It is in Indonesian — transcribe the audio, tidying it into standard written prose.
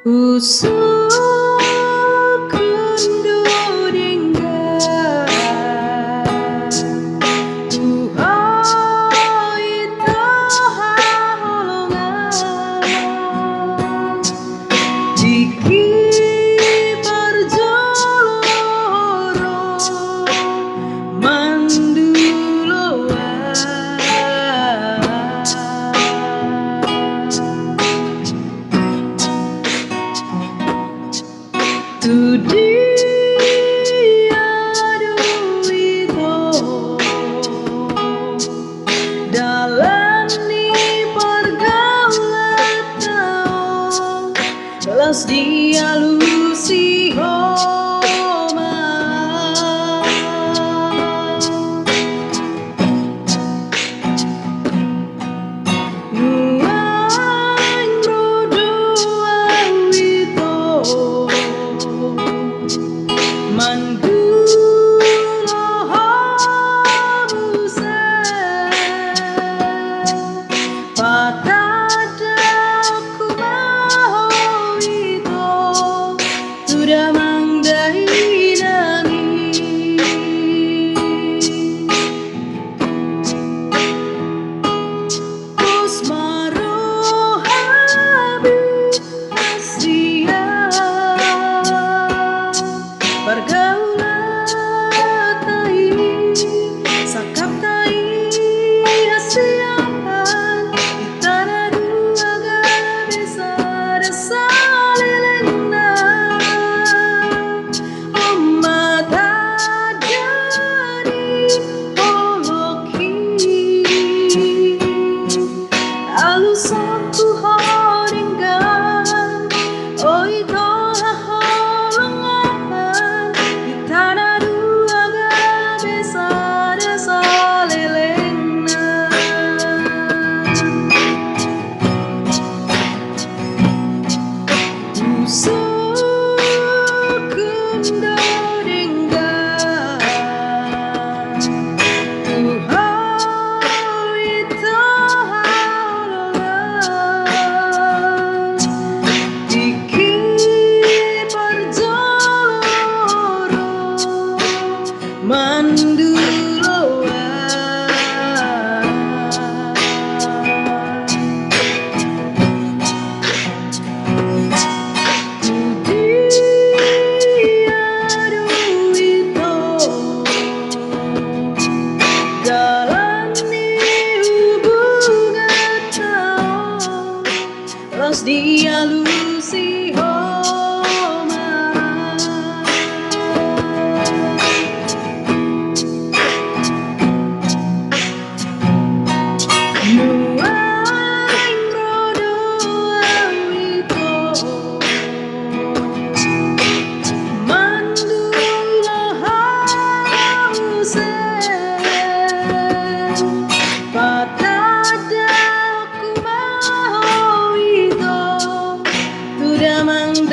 Usukundu hingga tuhai taha holongan jiki parjoloro manduloa tu dia duito dalani pergaulan tau kelas dialusi homa nuang rodua wito mandulo habuse patadaku mau itu sudah mangdainani Usmaru habis asia pergaulan tai sakap tai asiapan itara dua gadesa desa lelena umat dari holoki alusanku horinggan oi toha holongan di tanah dua gadesa desa lelena Usukundu hingga tuhai taha holongan jiki parjoloro manduloa duito jalani hubungan tau los dialusi homa nuang rodua wito mandulo hause patadaku mau itu sudah mangdainani